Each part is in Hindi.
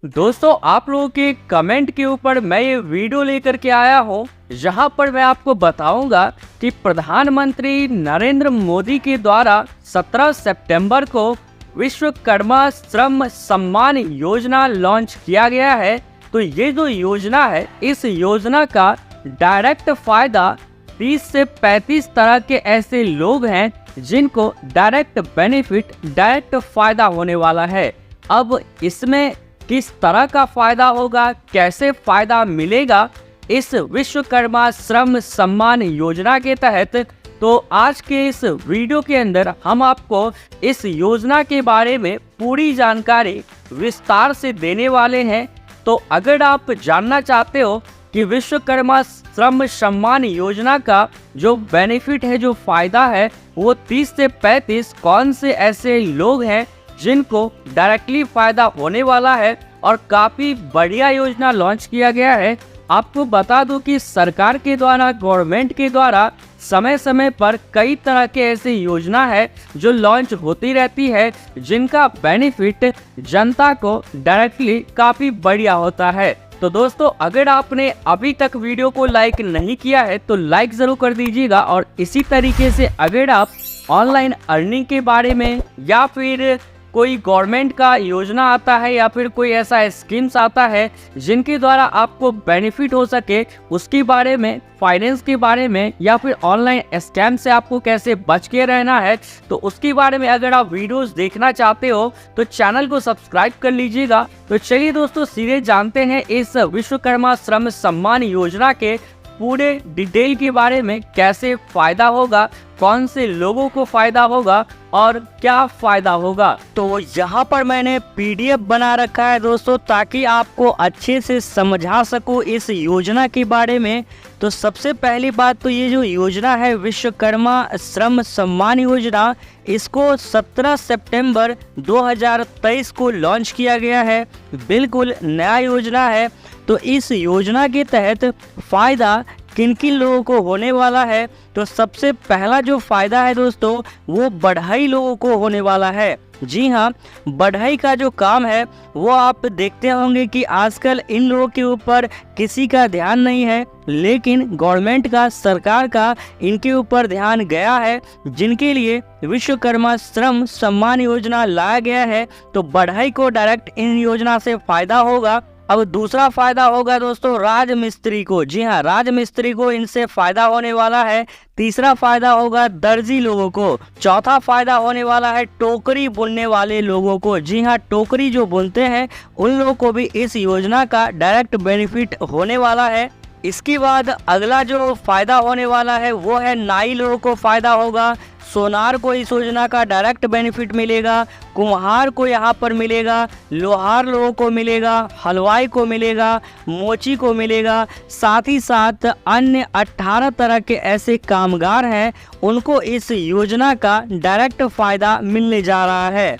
दोस्तों, आप लोगों के कमेंट के ऊपर मैं ये वीडियो लेकर के आया हूँ, जहाँ पर मैं आपको बताऊंगा कि प्रधानमंत्री नरेंद्र मोदी के द्वारा 17 सितंबर को विश्वकर्मा श्रम सम्मान योजना लॉन्च किया गया है। तो ये जो योजना है, इस योजना का डायरेक्ट फायदा 30 से 35 तरह के ऐसे लोग हैं जिनको डायरेक्ट बेनिफिट, डायरेक्ट फायदा होने वाला है। अब इसमें किस तरह का फायदा होगा, कैसे फायदा मिलेगा इस विश्वकर्मा श्रम सम्मान योजना के तहत, तो आज के इस वीडियो के अंदर हम आपको इस योजना के बारे में पूरी जानकारी विस्तार से देने वाले हैं। तो अगर आप जानना चाहते हो कि विश्वकर्मा श्रम सम्मान योजना का जो बेनिफिट है, जो फायदा है, वो 30 से 35 कौन से ऐसे लोग हैं जिनको डायरेक्टली फायदा होने वाला है और काफ़ी बढ़िया योजना लॉन्च किया गया है। आपको बता दूं कि सरकार के द्वारा, गवर्नमेंट के द्वारा समय समय पर कई तरह के ऐसी योजना है जो लॉन्च होती रहती है, जिनका बेनिफिट जनता को डायरेक्टली काफ़ी बढ़िया होता है। तो दोस्तों, अगर आपने अभी तक वीडियो को लाइक नहीं किया है तो लाइक ज़रूर कर दीजिएगा। और इसी तरीके से अगर आप ऑनलाइन अर्निंग के बारे में या फिर कोई गवर्नमेंट का योजना आता है या फिर कोई ऐसा स्कीम्स आता है जिनके द्वारा आपको बेनिफिट हो सके, उसके बारे में, फाइनेंस के बारे में, या फिर ऑनलाइन स्कैम से आपको कैसे बच के रहना है, तो उसके बारे में अगर आप वीडियोस देखना चाहते हो तो चैनल को सब्सक्राइब कर लीजिएगा। तो चलिए दोस्तों, सीधे जानते हैं इस विश्वकर्मा श्रम सम्मान योजना के पूरे डिटेल के बारे में, कैसे फायदा होगा, कौन से लोगों को फायदा होगा और क्या फायदा होगा। तो यहाँ पर मैंने PDF बना रखा है दोस्तों, ताकि आपको अच्छे से समझा सकूँ इस योजना के बारे में। तो सबसे पहली बात तो ये जो योजना है विश्वकर्मा श्रम सम्मान योजना, इसको 17 सितंबर 2023 को लॉन्च किया गया है। बिल्कुल नया योजना है। तो इस योजना के तहत फ़ायदा किन किन लोगों को होने वाला है, तो सबसे पहला जो फ़ायदा है दोस्तों, वो बढ़ई लोगों को होने वाला है। जी हाँ, बढ़ई का जो काम है वो आप देखते होंगे कि आजकल इन लोगों के ऊपर किसी का ध्यान नहीं है, लेकिन गवर्नमेंट का, सरकार का इनके ऊपर ध्यान गया है, जिनके लिए विश्वकर्मा श्रम सम्मान योजना लाया गया है। तो बढ़ई को डायरेक्ट इन योजना से फ़ायदा होगा। अब दूसरा फायदा होगा दोस्तों राजमिस्त्री को। जी हाँ, राजमिस्त्री को इनसे फायदा होने वाला है। तीसरा फायदा होगा दर्जी लोगों को। चौथा फायदा होने वाला है टोकरी बुनने वाले लोगों को। जी हाँ, टोकरी जो बुनते हैं उन लोगों को भी इस योजना का डायरेक्ट बेनिफिट होने वाला है। इसके बाद अगला जो फायदा होने वाला है वो है नाई लोगों को फायदा होगा। सोनार को इस योजना का डायरेक्ट बेनिफिट मिलेगा। कुम्हार को यहाँ पर मिलेगा। लोहार लोगों को मिलेगा। हलवाई को मिलेगा। मोची को मिलेगा। साथ ही साथ अन्य 18 तरह के ऐसे कामगार हैं, उनको इस योजना का डायरेक्ट फायदा मिलने जा रहा है।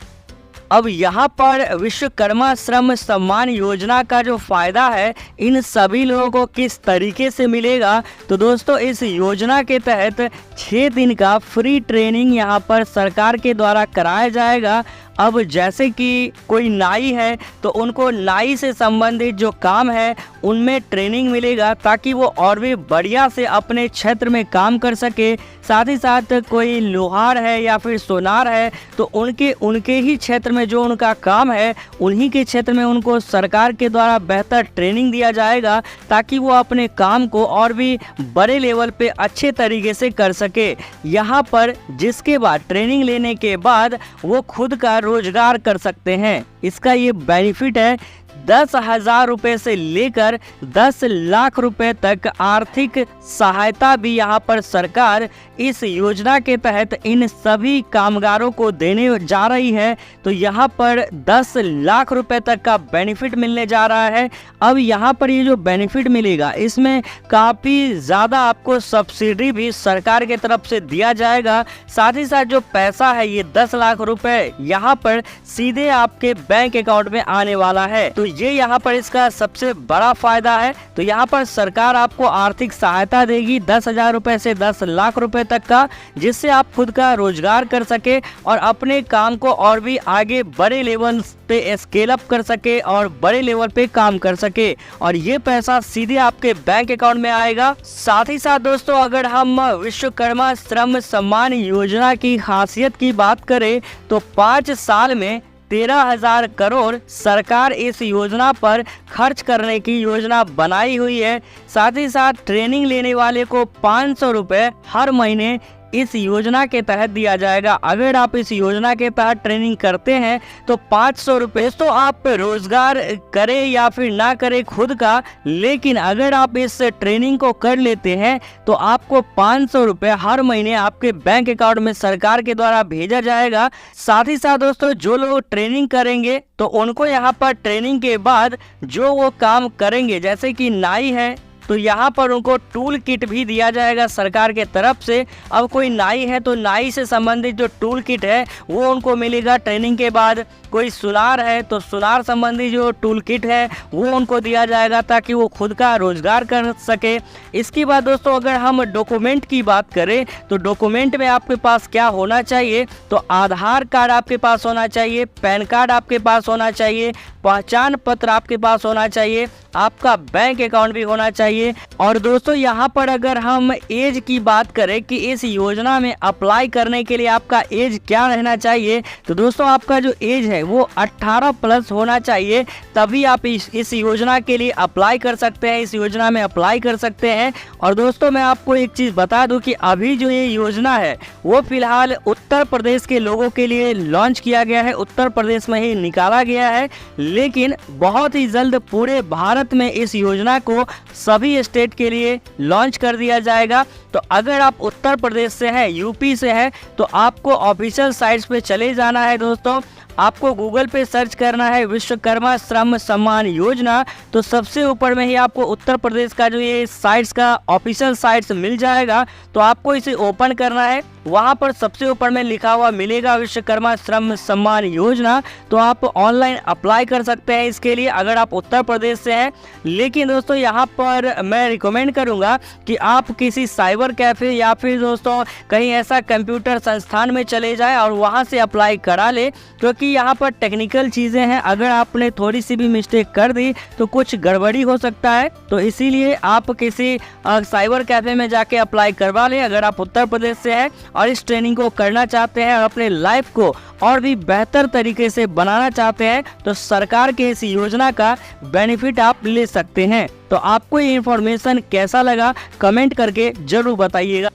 अब यहाँ पर विश्वकर्मा श्रम सम्मान योजना का जो फायदा है, इन सभी लोगों को किस तरीके से मिलेगा, तो दोस्तों इस योजना के तहत 6 दिन का फ्री ट्रेनिंग यहाँ पर सरकार के द्वारा कराया जाएगा। अब जैसे कि कोई नाई है तो उनको नाई से संबंधित जो काम है उनमें ट्रेनिंग मिलेगा, ताकि वो और भी बढ़िया से अपने क्षेत्र में काम कर सके। साथ ही साथ कोई लोहार है या फिर सोनार है तो उनके ही क्षेत्र में जो उनका काम है, उन्हीं के क्षेत्र में उनको सरकार के द्वारा बेहतर ट्रेनिंग दिया जाएगा, ताकि वो अपने काम को और भी बड़े लेवल पे अच्छे तरीके से कर सके। यहाँ पर जिसके बाद ट्रेनिंग लेने के बाद वो खुद का रोजगार कर सकते हैं। इसका ये बेनिफिट है। 10,000 रुपये से लेकर 10 लाख रुपए तक आर्थिक सहायता भी यहाँ पर सरकार इस योजना के तहत इन सभी कामगारों को देने जा रही है। तो यहाँ पर 10 लाख रुपए तक का बेनिफिट मिलने जा रहा है। अब यहाँ पर ये जो बेनिफिट मिलेगा, इसमें काफ़ी ज़्यादा आपको सब्सिडी भी सरकार की तरफ से दिया जाएगा। साथ ही साथ जो पैसा है, ये 10 लाख रुपए यहाँ पर सीधे आपके बैंक अकाउंट में आने वाला है। तो ये यहाँ पर इसका सबसे बड़ा फायदा है। तो यहाँ पर सरकार आपको आर्थिक सहायता देगी 10,000 रुपए से 10 लाख रुपए तक का, जिससे आप खुद का रोजगार कर सके और अपने काम को और भी आगे बड़े लेवल पे स्केल अप कर सके और बड़े लेवल पे काम कर सके, और ये पैसा सीधे आपके बैंक अकाउंट में आएगा। साथ ही साथ दोस्तों, अगर हम विश्वकर्मा श्रम सम्मान योजना की खासियत की बात करें तो 5 साल में 13,000 करोड़ सरकार इस योजना पर खर्च करने की योजना बनाई हुई है। साथ ही साथ ट्रेनिंग लेने वाले को 500 रुपये हर महीने इस योजना के तहत दिया जाएगा। अगर आप इस योजना के तहत ट्रेनिंग करते हैं तो 500 रुपये तो आप रोजगार करें या फिर ना करें खुद का, लेकिन अगर आप इस ट्रेनिंग को कर लेते हैं तो आपको 500 रुपये हर महीने आपके बैंक अकाउंट में सरकार के द्वारा भेजा जाएगा। साथ ही साथ दोस्तों, जो लोग ट्रेनिंग करेंगे तो उनको यहाँ पर ट्रेनिंग के बाद जो वो काम करेंगे, जैसे कि नाई है तो यहाँ पर उनको टूल किट भी दिया जाएगा सरकार के तरफ से। अब कोई नाई है तो नाई से संबंधित जो टूल किट है वो उनको मिलेगा ट्रेनिंग के बाद। कोई सुनार है तो सुनार संबंधी जो टूल किट है वो उनको दिया जाएगा ताकि वो खुद का रोजगार कर सके। इसके बाद दोस्तों, अगर हम डॉक्यूमेंट की बात करें तो डॉक्यूमेंट में आपके पास क्या होना चाहिए, तो आधार कार्ड आपके पास होना चाहिए, पैन कार्ड आपके पास होना चाहिए, पहचान पत्र आपके पास होना चाहिए, आपका बैंक अकाउंट भी होना चाहिए। और दोस्तों, यहाँ पर अगर हम एज की बात करें कि इस योजना में अप्लाई करने के लिए आपका एज क्या रहना चाहिए, तो दोस्तों आपका जो एज है वो 18 प्लस होना चाहिए, तभी आप इस योजना के लिए अप्लाई कर सकते हैं, इस योजना में अप्लाई कर सकते हैं। और दोस्तों, मैं आपको एक चीज़ बता दूं कि अभी जो ये योजना है वो फिलहाल उत्तर प्रदेश के लोगों के लिए लॉन्च किया गया है, उत्तर प्रदेश में ही निकाला गया है, लेकिन बहुत ही जल्द पूरे भारत में इस योजना को सभी स्टेट के लिए लॉन्च कर दिया जाएगा। तो अगर आप उत्तर प्रदेश से हैं, यूपी से हैं, तो आपको ऑफिशियल साइट्स पे चले जाना है दोस्तों। आपको गूगल पे सर्च करना है विश्वकर्मा श्रम सम्मान योजना, तो सबसे ऊपर में ही आपको उत्तर प्रदेश का जो ये साइट्स का ऑफिशियल साइट्स मिल जाएगा। तो आपको इसे ओपन करना है, वहाँ पर सबसे ऊपर में लिखा हुआ मिलेगा विश्वकर्मा श्रम सम्मान योजना। तो आप ऑनलाइन अप्लाई कर सकते हैं इसके लिए अगर आप उत्तर प्रदेश से हैं। लेकिन दोस्तों, यहाँ पर मैं रिकमेंड करूँगा कि आप किसी साइबर कैफ़े या फिर दोस्तों कहीं ऐसा कंप्यूटर संस्थान में चले जाएं और वहाँ से अप्लाई करा ले, क्योंकि यहाँ पर टेक्निकल चीज़ें हैं। अगर आपने थोड़ी सी भी मिस्टेक कर दी तो कुछ गड़बड़ी हो सकता है। तो इसीलिए आप किसी साइबर कैफ़े में जाके अप्लाई करवा लें अगर आप उत्तर प्रदेश से हैं और इस ट्रेनिंग को करना चाहते हैं और अपने लाइफ को और भी बेहतर तरीके से बनाना चाहते हैं, तो सरकार के इस योजना का बेनिफिट आप ले सकते हैं। तो आपको ये इन्फॉर्मेशन कैसा लगा कमेंट करके जरूर बताइएगा।